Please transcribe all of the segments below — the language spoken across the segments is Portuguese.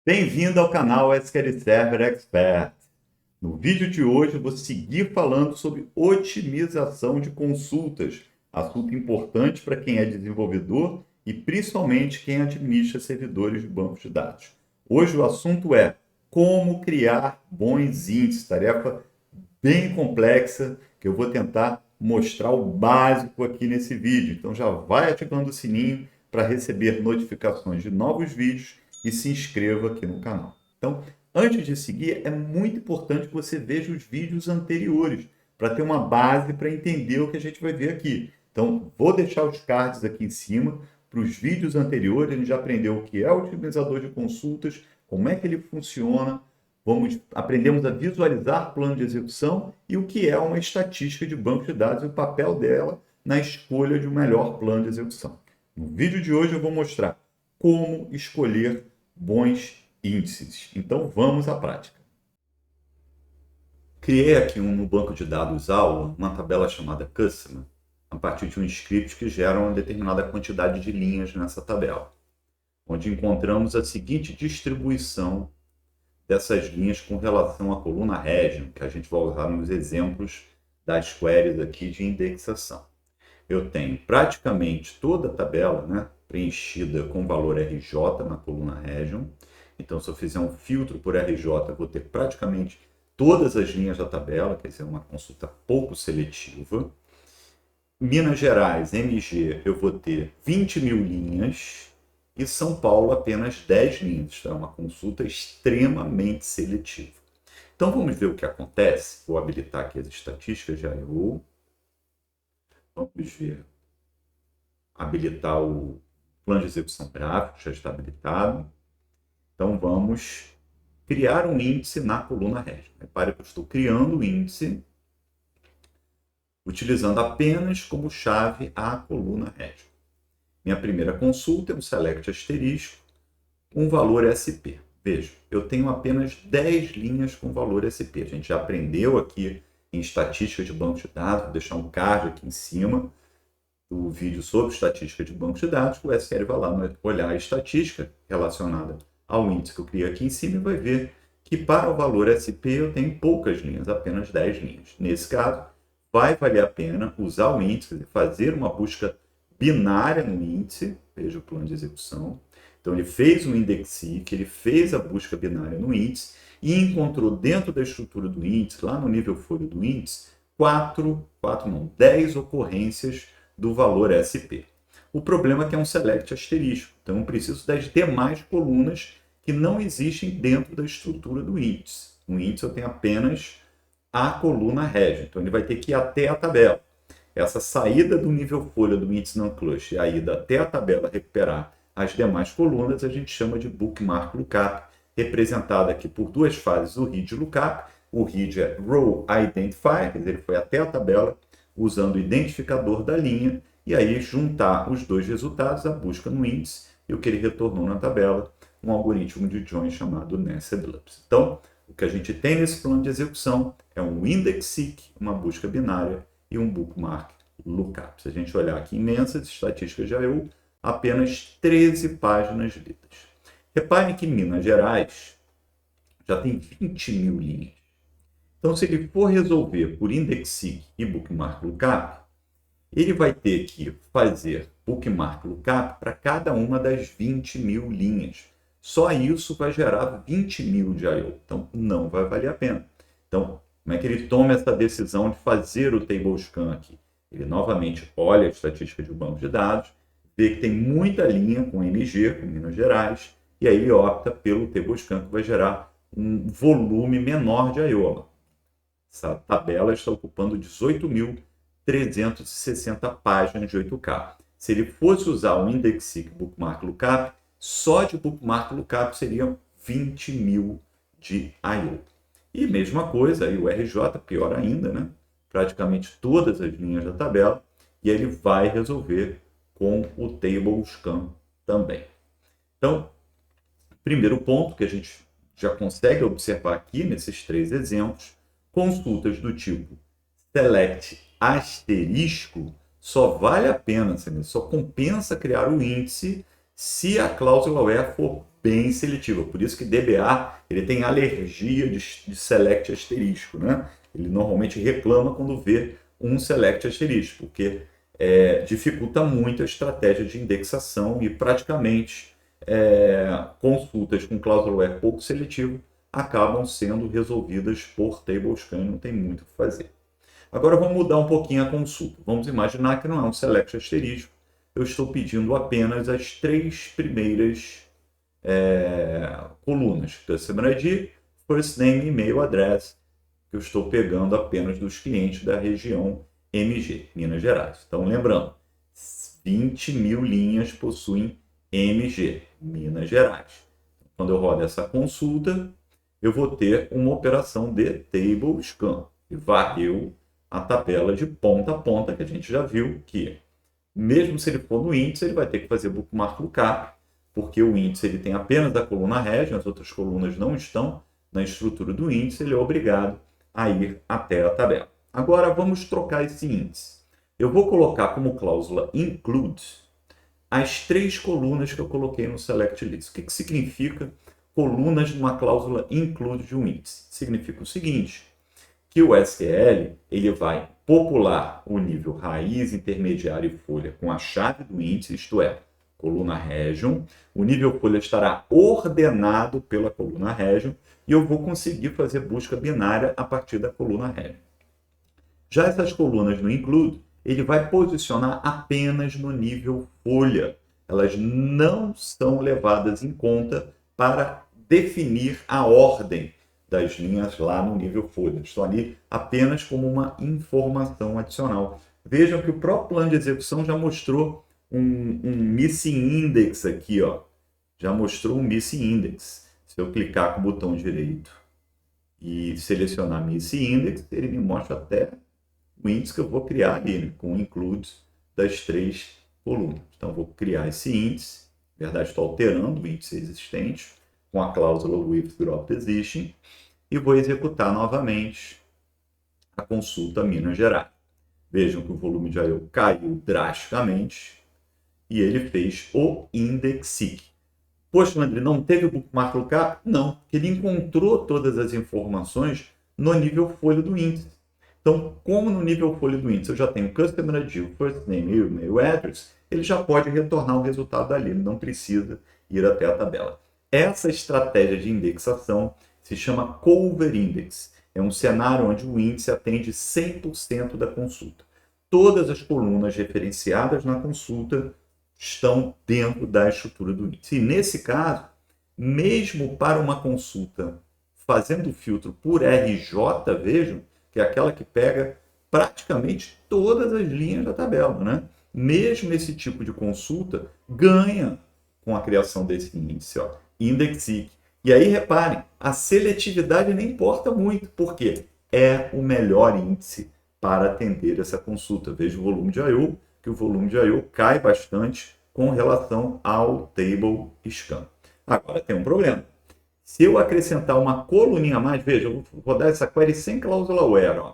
Bem-vindo ao canal SQL Server Expert. No vídeo de hoje eu vou seguir falando sobre otimização de consultas, assunto importante para quem é desenvolvedor e principalmente quem administra servidores de bancos de dados. Hoje o assunto é como criar bons índices, tarefa bem complexa que eu vou tentar mostrar o básico aqui nesse vídeo. Então já vai ativando o sininho para receber notificações de novos vídeos e se inscreva aqui no canal. Então, antes de seguir, é muito importante que você veja os vídeos anteriores para ter uma base para entender o que a gente vai ver aqui. Então, vou deixar os cards aqui em cima para os vídeos anteriores. A gente já aprendeu o que é o otimizador de consultas, como é que ele funciona, aprendemos a visualizar plano de execução e o que é uma estatística de banco de dados e o papel dela na escolha de um melhor plano de execução. No vídeo de hoje eu vou mostrar como escolher bons índices. Então vamos à prática. Criei aqui no banco de dados aula uma tabela chamada Customer, a partir de um script que gera uma determinada quantidade de linhas nessa tabela, onde encontramos a seguinte distribuição dessas linhas com relação à coluna region, que a gente vai usar nos exemplos das queries aqui de indexação. Eu tenho praticamente toda a tabela, né, preenchida com valor RJ na coluna region. Então, se eu fizer um filtro por RJ, eu vou ter praticamente todas as linhas da tabela, quer dizer, uma consulta pouco seletiva. Minas Gerais, MG, eu vou ter 20.000 linhas e São Paulo apenas 10 linhas. Então, é uma consulta extremamente seletiva. Então, vamos ver o que acontece. Vou habilitar aqui as estatísticas de I/O. Vamos ver. Habilitar o plano de execução gráfico, já está habilitado. Então, vamos criar um índice na coluna region. Repare que eu estou criando o índice utilizando apenas como chave a coluna region. Minha primeira consulta é um select asterisco, um valor SP. Veja, eu tenho apenas 10 linhas com valor SP. A gente já aprendeu aqui em estatística de banco de dados, vou deixar um card aqui em cima do vídeo sobre estatística de banco de dados. O SQL vai lá olhar a estatística relacionada ao índice que eu criei aqui em cima e vai ver que para o valor SP eu tenho poucas linhas, apenas 10 linhas. Nesse caso, vai valer a pena usar o índice e fazer uma busca binária no índice. Veja o plano de execução. Então, ele fez um index-seek, ele fez a busca binária no índice e encontrou dentro da estrutura do índice, lá no nível folha do índice, 10 ocorrências do valor SP. O problema é que é um select asterisco, então eu preciso das demais colunas que não existem dentro da estrutura do índice. No índice eu tenho apenas a coluna region, então ele vai ter que ir até a tabela. Essa saída do nível folha do índice non-cluster e a ida até a tabela recuperar as demais colunas, a gente chama de bookmark lookup, representada aqui por duas fases do read lookup. O read é row identifier, quer dizer, ele foi até a tabela usando o identificador da linha, e aí juntar os dois resultados, a busca no índice e o que ele retornou na tabela, um algoritmo de join chamado nested loops. Então, o que a gente tem nesse plano de execução é um index-seek, uma busca binária, e um bookmark lookup. Se a gente olhar aqui imensas estatísticas de I/O, apenas 13 páginas lidas. Reparem que Minas Gerais já tem 20.000 linhas. Então, se ele for resolver por index-seek e bookmark lookup, ele vai ter que fazer bookmark lookup para cada uma das 20.000 linhas. Só isso vai gerar 20.000 de I/O. Então, não vai valer a pena. Então, como é que ele toma essa decisão de fazer o table scan aqui? Ele novamente olha a estatística de um banco de dados, vê que tem muita linha com MG, com Minas Gerais, e aí ele opta pelo table scan, que vai gerar um volume menor de I/O. Essa tabela está ocupando 18.360 páginas de 8K. Se ele fosse usar o index-seek bookmark lookup, só de bookmark lookup seriam 20.000 de I/O. E mesma coisa, aí o RJ, pior ainda, né? Praticamente todas as linhas da tabela, e ele vai resolver com o table scan também. Então, primeiro ponto que a gente já consegue observar aqui nesses três exemplos, consultas do tipo select asterisco só vale a pena, só compensa criar o índice se a cláusula where for bem seletiva. Por isso que DBA ele tem alergia de select asterisco, né? Ele normalmente reclama quando vê um select asterisco, porque dificulta muito a estratégia de indexação e praticamente consultas com cláusula where pouco seletivo acabam sendo resolvidas por tablescan, não tem muito o que fazer. Agora vamos mudar um pouquinho a consulta. Vamos imaginar que não é um select asterisco, eu estou pedindo apenas as 3 primeiras colunas, Customer ID, First Name, E-mail, Address, que eu estou pegando apenas dos clientes da região MG, Minas Gerais. Então, lembrando, 20 mil linhas possuem MG, Minas Gerais. Quando eu rodo essa consulta, eu vou ter uma operação de table scan, que varreu a tabela de ponta a ponta, que a gente já viu que, mesmo se ele for no índice, ele vai ter que fazer bookmark lookup, porque o índice ele tem apenas a coluna region, as outras colunas não estão na estrutura do índice, ele é obrigado a ir até a tabela. Agora vamos trocar esse índice. Eu vou colocar como cláusula include as 3 colunas que eu coloquei no select list. O que significa colunas numa cláusula include de um índice? Significa o seguinte, que o SQL ele vai popular o nível raiz, intermediário e folha com a chave do índice, isto é, coluna region. O nível folha estará ordenado pela coluna region e eu vou conseguir fazer busca binária a partir da coluna region. Já essas colunas no include, ele vai posicionar apenas no nível folha. Elas não são levadas em conta para definir a ordem das linhas lá no nível folha. Estão ali apenas como uma informação adicional. Vejam que o próprio plano de execução já mostrou um missing index aqui, ó. Já mostrou um missing index. Se eu clicar com o botão direito e selecionar missing index, ele me mostra até o índice que eu vou criar ali, né, com o include das 3 colunas. Então, vou criar esse índice. Na verdade, estou alterando o índice existente com a cláusula with drop existing e vou executar novamente a consulta Minas Gerais. Vejam que o volume de I/O caiu drasticamente e ele fez o index seek. Poxa, André, não teve o bookmark lookup? Não, porque ele encontrou todas as informações no nível folha do índice. Então, como no nível folha do índice eu já tenho Customer ID, First Name e E-mail Address, ele já pode retornar o resultado dali, ele não precisa ir até a tabela. Essa estratégia de indexação se chama Cover Index. É um cenário onde o índice atende 100% da consulta. Todas as colunas referenciadas na consulta estão dentro da estrutura do índice. E nesse caso, mesmo para uma consulta fazendo o filtro por RJ, vejam, que é aquela que pega praticamente todas as linhas da tabela, né? Mesmo esse tipo de consulta ganha com a criação desse índice, ó, Index Seek. E aí, reparem, a seletividade nem importa muito, porque é o melhor índice para atender essa consulta. Veja o volume de I/O, que o volume de I/O cai bastante com relação ao Table Scan. Agora, tem um problema. Se eu acrescentar uma coluninha a mais, veja, eu vou rodar essa query sem cláusula where, ó.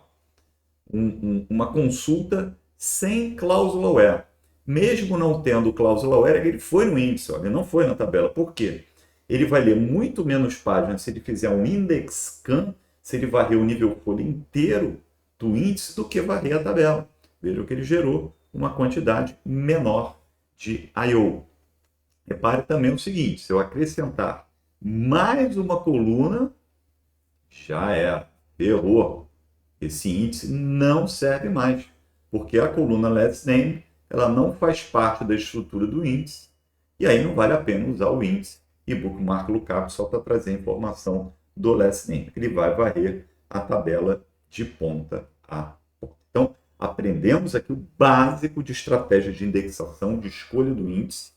Uma consulta sem cláusula where. Mesmo não tendo cláusula where, ele foi no índice, ó, ele não foi na tabela. Por quê? Ele vai ler muito menos páginas se ele fizer um index scan, se ele varrer o nível folha inteiro do índice, do que varrer a tabela. Vejam que ele gerou uma quantidade menor de I/O. Repare também o seguinte, se eu acrescentar mais uma coluna, já era, errou. Esse índice não serve mais, porque a coluna last name ela não faz parte da estrutura do índice, e aí não vale a pena usar o índice e bookmark lookup só para trazer a informação do last name. Ele vai varrer a tabela de ponta a ponta. Então, aprendemos aqui o básico de estratégia de indexação, de escolha do índice.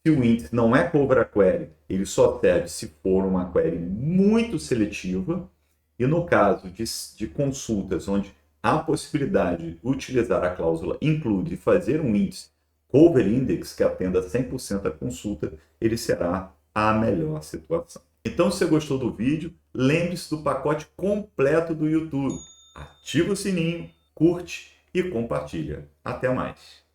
Se o índice não é cover a query, ele só serve se for uma query muito seletiva. E no caso de consultas onde há a possibilidade de utilizar a cláusula include e fazer um índice cover index que atenda 100% a consulta, ele será a melhor situação. Então, se você gostou do vídeo, lembre-se do pacote completo do YouTube. Ativa o sininho, curte e compartilha. Até mais!